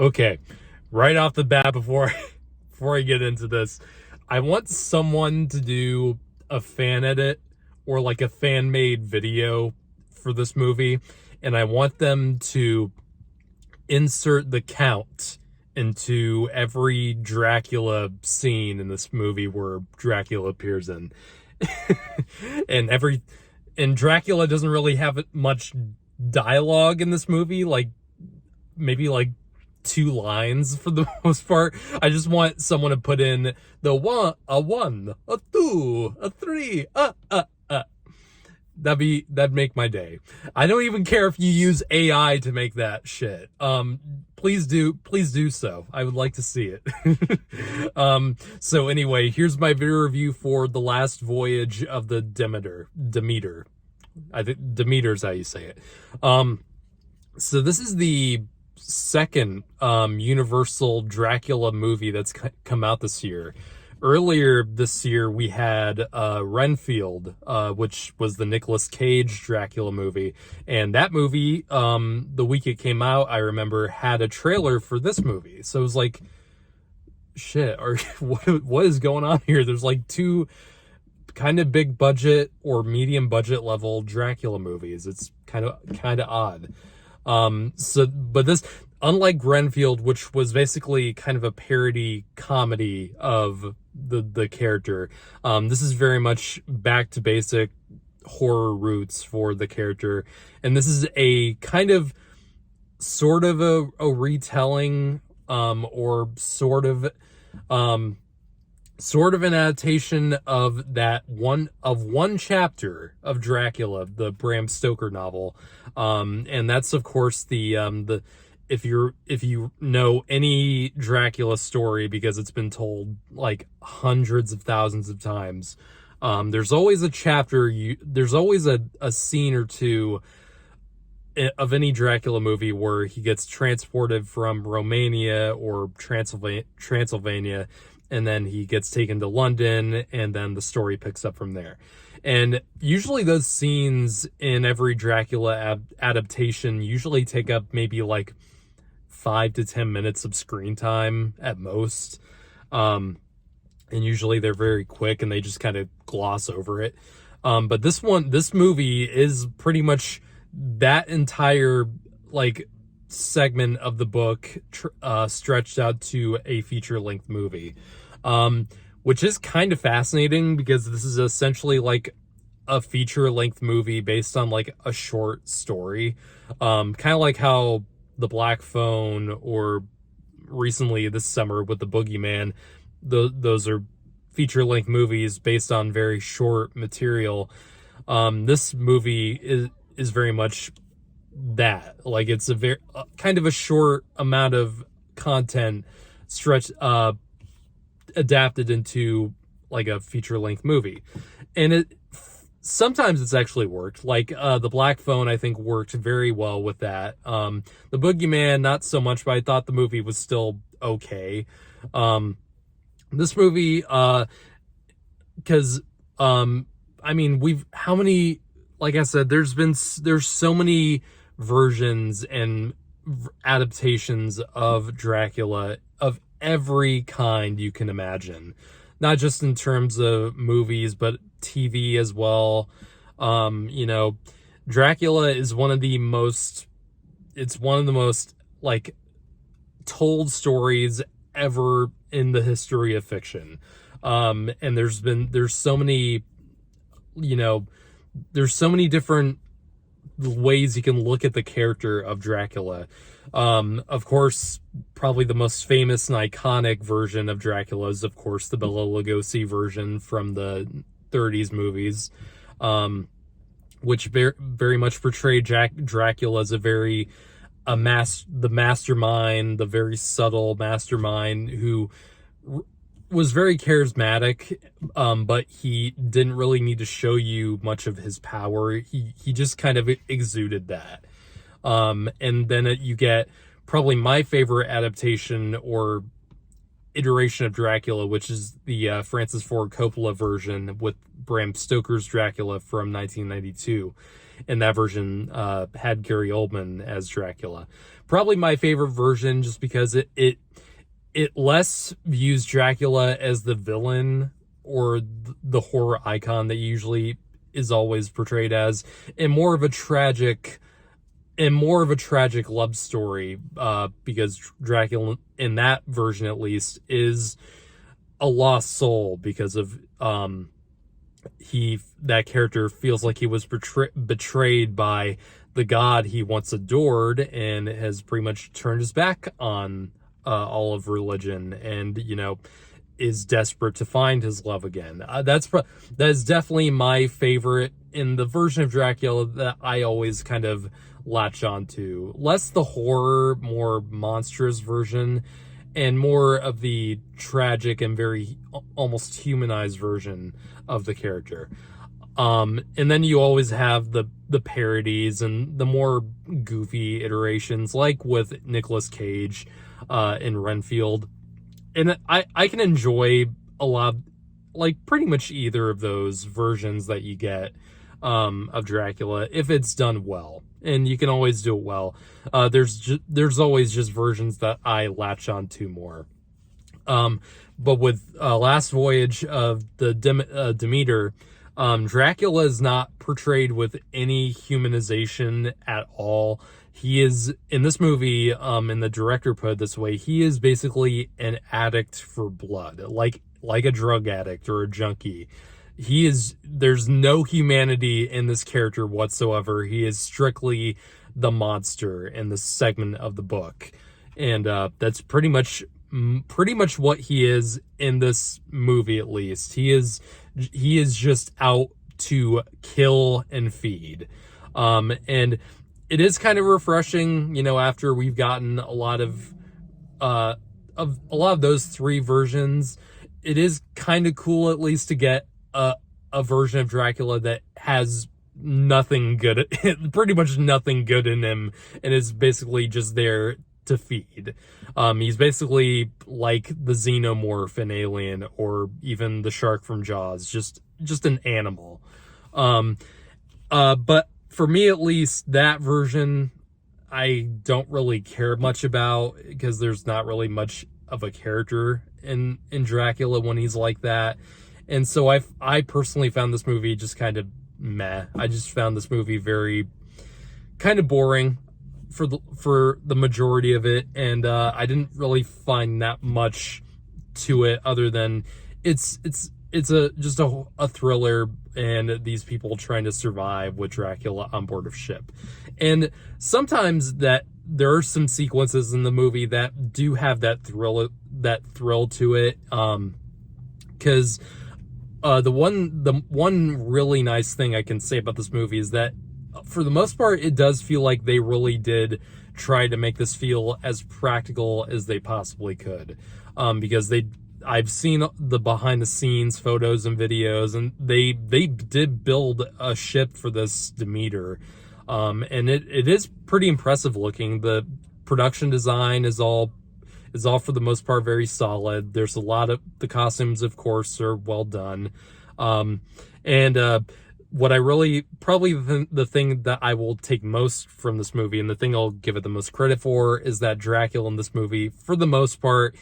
Okay, right off the bat, before I get into this, I want someone to do a fan edit or like a fan made video for this movie, and I want them to insert the count into every Dracula scene in this movie where Dracula appears in. and every and Dracula doesn't really have much dialogue in this movie, like maybe like two lines for the most part. I just want someone to put in the one, a two, a three, that'd make my day. I don't even care if you use AI to make that shit. Please do so. I would like to see it. So anyway, here's my video review for The Last Voyage of the Demeter. I think Demeter's how you say it. So this is the second Universal Dracula movie that's come out this year. Earlier this year, we had Renfield, which was the Nicolas Cage Dracula movie. And that movie, the week it came out, I remember, had a trailer for this movie. So it was like, shit, what is going on here? There's like two kind of big budget or medium budget level Dracula movies. It's kind of odd. But this, unlike Renfield, which was basically kind of a parody comedy of the character, this is very much back to basic horror roots for the character. And this is a kind of sort of a retelling, or sort of an adaptation of one chapter of Dracula, the Bram Stoker novel. And that's of course the if you know any Dracula story, because it's been told like hundreds of thousands of times, there's always a chapter, there's always a scene or two of any Dracula movie where he gets transported from Romania or Transylvania, and then he gets taken to London, and then the story picks up from there. And usually those scenes in every Dracula adaptation usually take up maybe like 5 to 10 minutes of screen time at most. And usually they're very quick and they just kind of gloss over it. But this movie is pretty much that entire like segment of the book stretched out to a feature-length movie, which is kind of fascinating because this is essentially like a feature-length movie based on like a short story, kind of like how The Black Phone or recently this summer with The Boogeyman, those are feature-length movies based on very short material. This movie is very much that, like, it's a very kind of a short amount of content adapted into like a feature-length movie, and sometimes it's actually worked. Like The Black Phone, I think, worked very well with that. The Boogeyman, not so much, but I thought the movie was still okay. This movie, because I mean, how many, like I said, there's so many versions and adaptations of Dracula of every kind you can imagine, not just in terms of movies but TV as well. Dracula is one of the most like told stories ever in the history of fiction. And there's so many different ways you can look at the character of Dracula. Of course, probably the most famous and iconic version of Dracula is, of course, the Bela Lugosi version from the 30s movies, which very much portrayed Dracula as the mastermind, the very subtle mastermind who was very charismatic, but he didn't really need to show you much of his power. He just kind of exuded that. And then you get probably my favorite adaptation or iteration of Dracula, which is the Francis Ford Coppola version with Bram Stoker's Dracula from 1992. and that version had Gary Oldman as Dracula. Probably my favorite version, just because it less views Dracula as the villain or the horror icon that usually is always portrayed as, and more of a tragic love story, because Dracula in that version at least is a lost soul, because of that character feels like he was betrayed by the god he once adored, and has pretty much turned his back on all of religion, and is desperate to find his love again. That is definitely my favorite in the version of Dracula that I always kind of latch onto. Less the horror, more monstrous version, and more of the tragic and very almost humanized version of the character. And then you always have the parodies and the more goofy iterations, like with Nicolas Cage in Renfield. And I can enjoy a lot, like pretty much either of those versions that you get of Dracula, if it's done well, and you can always do it well. There's always just versions that I latch on to more. But with Last Voyage of the Demeter, Dracula is not portrayed with any humanization at all. He is, in this movie, and the director put it this way, he is basically an addict for blood, like a drug addict or a junkie. There's no humanity in this character whatsoever. He is strictly the monster in this segment of the book. And that's pretty much what he is in this movie, at least. He is just out to kill and feed. And it is kind of refreshing, after we've gotten a lot of those three versions. It is kind of cool, at least, to get a version of Dracula that has nothing good, pretty much nothing good in him, and is basically just there to feed. He's basically like the xenomorph in Alien, or even the shark from Jaws, just an animal. But for me, at least, that version I don't really care much about, because there's not really much of a character in Dracula when he's like that. And so I personally found this movie just kind of meh. I just found this movie very kind of boring for the majority of it, and I didn't really find that much to it, other than it's just a thriller, and these people trying to survive with Dracula on board of ship. And sometimes that there are some sequences in the movie that do have that thrill to it, because the one really nice thing I can say about this movie is that, for the most part, it does feel like they really did try to make this feel as practical as they possibly could, because I've seen the behind the scenes photos and videos, and they did build a ship for this Demeter, and it is pretty impressive looking. The production design is all for the most part very solid. There's a lot of the costumes, of course, are well done, and what I really, probably the thing that I will take most from this movie, and the thing I'll give it the most credit for, is that Dracula in this movie, for the most part,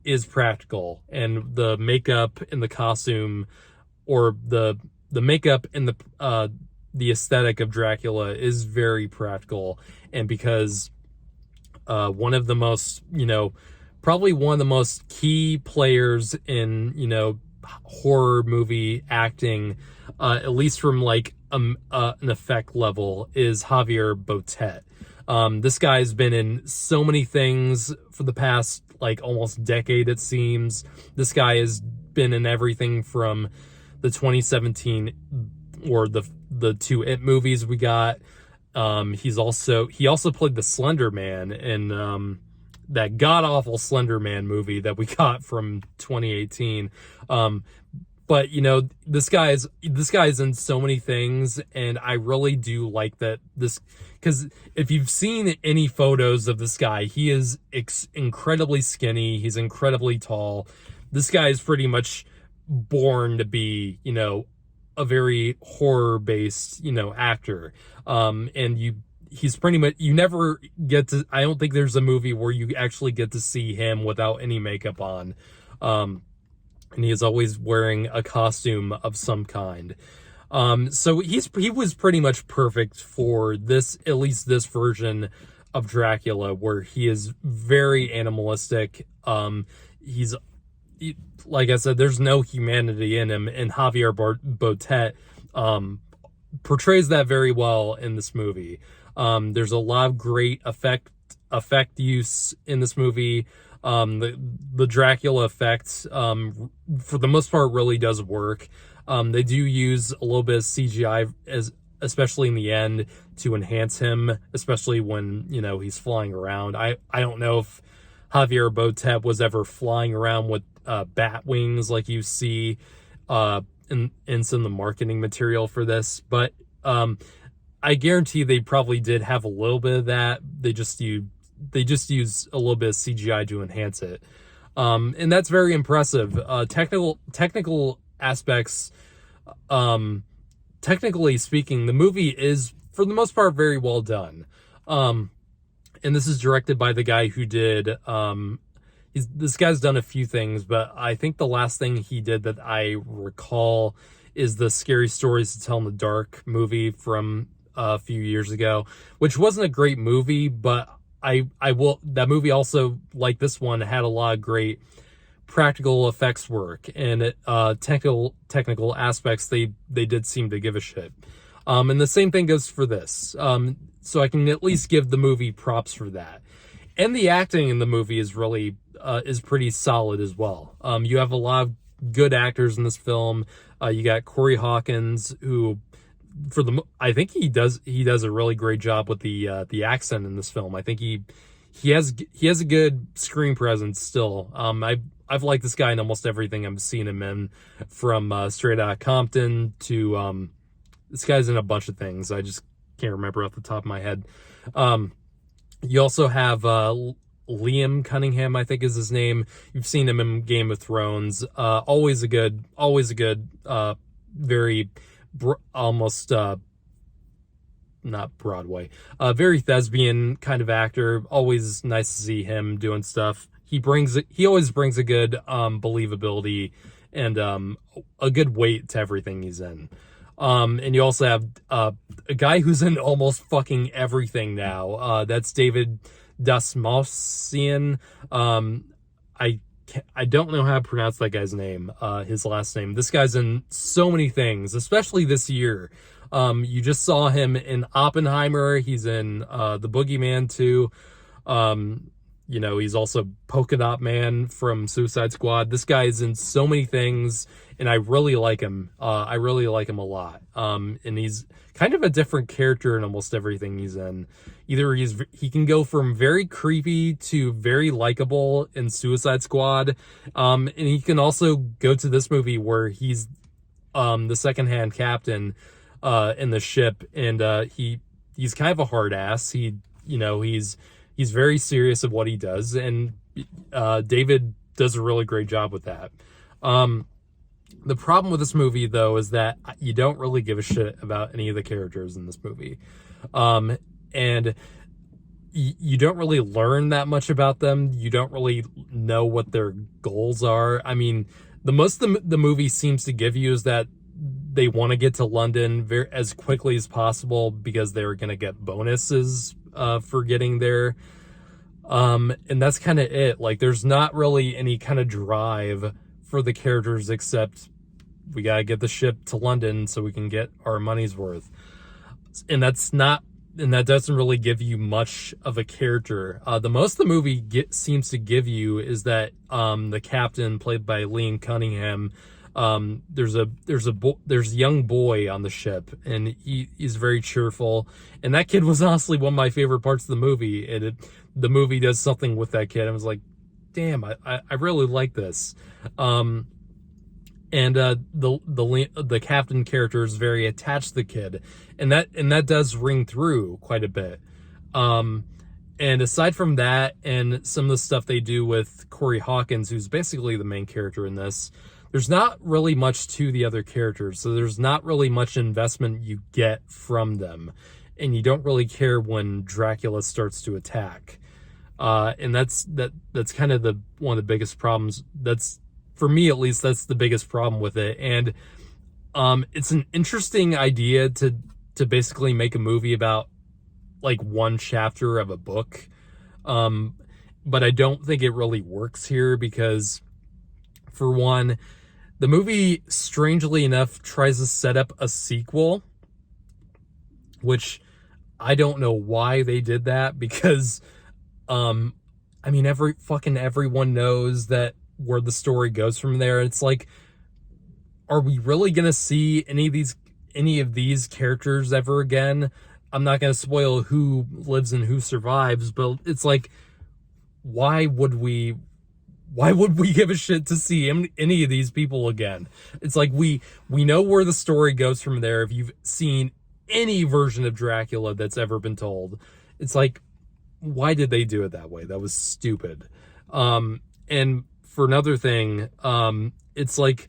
is practical, and the makeup and the costume, or the makeup and the aesthetic of Dracula is very practical. And because one of the most, probably one of the most key players in, horror movie acting, at least from like an effect level, is Javier Botet. This guy's been in so many things for the past like almost decade, it seems. This guy has been in everything from the 2017 or the two It movies we got. He also played the Slender Man in that god awful Slender Man movie that we got from 2018. But this guy's in so many things, and I really do like that because if you've seen any photos of this guy, he is incredibly skinny. He's incredibly tall. This guy is pretty much born to be, a very horror based, actor. And he's pretty much, you never get to, I don't think there's a movie where you actually get to see him without any makeup on. And he is always wearing a costume of some kind. So he was pretty much perfect for this, at least this version of Dracula, where he is very animalistic. Like I said, there's no humanity in him, and Javier Botet portrays that very well in this movie. There's a lot of great effect use in this movie. The Dracula effect, for the most part, really does work. They do use a little bit of CGI, especially in the end, to enhance him, especially when, he's flying around. I don't know if Javier Botet was ever flying around with bat wings like you see in some of the marketing material for this, but I guarantee they probably did have a little bit of that. They just use a little bit of CGI to enhance it, and that's very impressive. Technical aspects, technically speaking, the movie is, for the most part, very well done. And this is directed by the guy who did, this guy's done a few things, but I think the last thing he did that I recall is the Scary Stories to Tell in the Dark movie from a few years ago, which wasn't a great movie, but that movie also, like this one, had a lot of great practical effects work, and technical aspects they did seem to give a shit. And the same thing goes for this. So I can at least give the movie props for that. And the acting in the movie is really is pretty solid as well. You have a lot of good actors in this film. You got Corey Hawkins, who I think he does a really great job with the accent in this film. I think he has a good screen presence still. I've liked this guy in almost everything I've seen him in, from Straight Outta Compton to this guy's in a bunch of things. I just can't remember off the top of my head. You also have Liam Cunningham, I think is his name. You've seen him in Game of Thrones. Always a good, very almost not Broadway, very thespian kind of actor. Always nice to see him doing stuff. He always brings a good believability and a good weight to everything he's in. And you also have a guy who's in almost fucking everything now. That's David Dastmalchian. I don't know how to pronounce that guy's name, his last name. This guy's in so many things, especially this year. You just saw him in Oppenheimer. He's in The Boogeyman 2. He's also Polka Dot Man from Suicide Squad. This guy is in so many things, and I really like him. I really like him a lot. And he's kind of a different character in almost everything he's in. Either he can go from very creepy to very likable in Suicide Squad. And he can also go to this movie where he's the secondhand captain in the ship, and he's kind of a hard ass. He's very serious of what he does, and David does a really great job with that. The problem with this movie, though, is that you don't really give a shit about any of the characters in this movie. And you don't really learn that much about them. You don't really know what their goals are. I mean, the most the movie seems to give you is that they want to get to London as quickly as possible because they're going to get bonuses for getting there. And that's kind of it. Like, there's not really any kind of drive for the characters except we got to get the ship to London so we can get our money's worth. And that doesn't really give you much of a character. The most the movie seems to give you is that the captain, played by Liam Cunningham, there's a young boy on the ship, and he's very cheerful, and that kid was honestly one of my favorite parts of the movie. And the movie does something with that kid. I was like, damn, I really like this. And the captain character is very attached to the kid, and that does ring through quite a bit. And aside from that, and some of the stuff they do with Corey Hawkins, who's basically the main character in this, there's not really much to the other characters, so there's not really much investment you get from them, and you don't really care when Dracula starts to attack. And that's kind of one of the biggest problems. That's, for me at least, that's the biggest problem with it. And it's an interesting idea to basically make a movie about like one chapter of a book. But I don't think it really works here because, for one, the movie, strangely enough, tries to set up a sequel, which I don't know why they did that, because I mean, everyone knows that where the story goes from there. It's like, are we really gonna see any of these characters ever again? I'm not gonna spoil who lives and who survives, but it's like, why would we give a shit to see any of these people again? It's like, we know where the story goes from there. If you've seen any version of Dracula that's ever been told, it's like, why did they do it that way? That was stupid. And for another thing, it's like,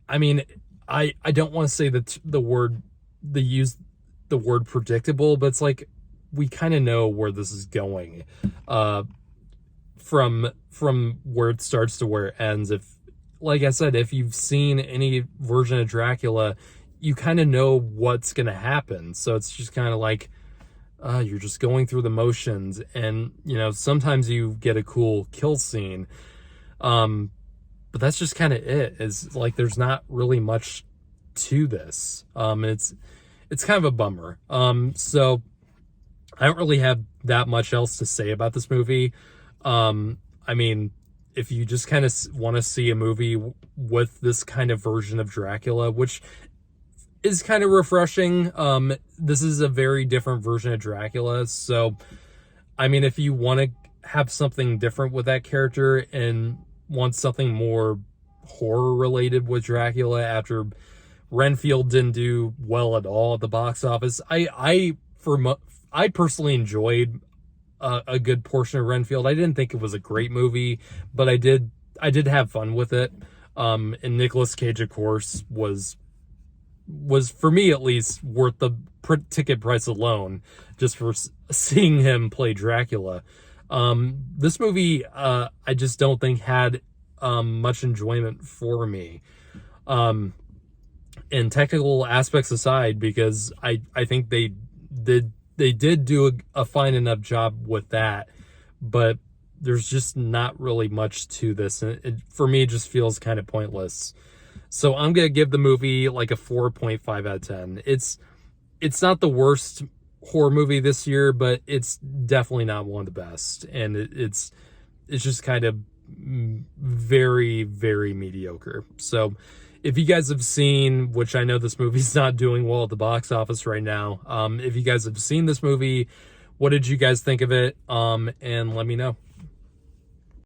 I mean, I don't want to say that they use the word predictable, but it's like, we kind of know where this is going, from where it starts to where it ends. If, like I said, if you've seen any version of Dracula, you kind of know what's going to happen. So it's just kind of like, you're just going through the motions, and, you know, sometimes you get a cool kill scene. But that's just kind of it. It's like, there's not really much to this. It's kind of a bummer. So I don't really have that much else to say about this movie. I mean, if you just kind of want to see a movie with this kind of version of Dracula, which is kind of refreshing, this is a very different version of Dracula. So, I mean, if you want to have something different with that character and want something more horror related with Dracula after Renfield didn't do well at all at the box office, I personally enjoyed a good portion of Renfield. I didn't think it was a great movie, but I did have fun with it. And Nicolas Cage, of course, was for me at least worth the ticket price alone, just for seeing him play Dracula. This movie, I just don't think had much enjoyment for me. And technical aspects aside, because I think they did do a fine enough job with that, but there's just not really much to this, and for me, it just feels kind of pointless. So I'm gonna give the movie like a 4.5 out of 10. It's not the worst horror movie this year, but it's definitely not one of the best, and it's just kind of very, very mediocre. So if you guys have seen, which I know this movie's not doing well at the box office right now, if you guys have seen this movie, what did you guys think of it? And let me know.